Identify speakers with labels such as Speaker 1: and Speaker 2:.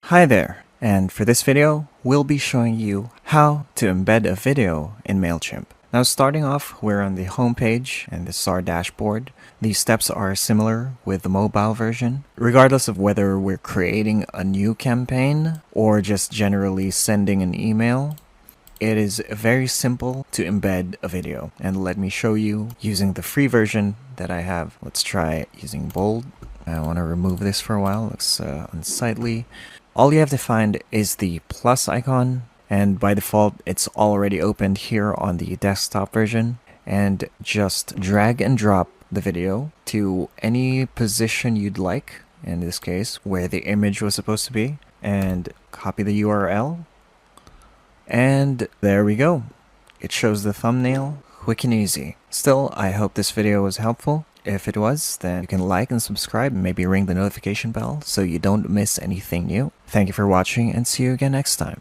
Speaker 1: Hi there, and for this video, we'll be showing you how to embed a video in Mailchimp. Now starting off, we're on the home page and this is our dashboard. These steps are similar with the mobile version. Regardless of whether we're creating a new campaign or just generally sending an email, it is very simple to embed a video. And let me show you using the free version that I have. Let's try using bold. I want to remove this for a while, looks unsightly. All you have to find is the plus icon, and by default it's already opened here on the desktop version, and just drag and drop the video to any position you'd like, in this case where the image was supposed to be, and copy the URL, and there we go. It shows the thumbnail, quick and easy. Still, I hope this video was helpful. If it was, then you can like and subscribe and maybe ring the notification bell so you don't miss anything new. Thank you for watching and see you again next time.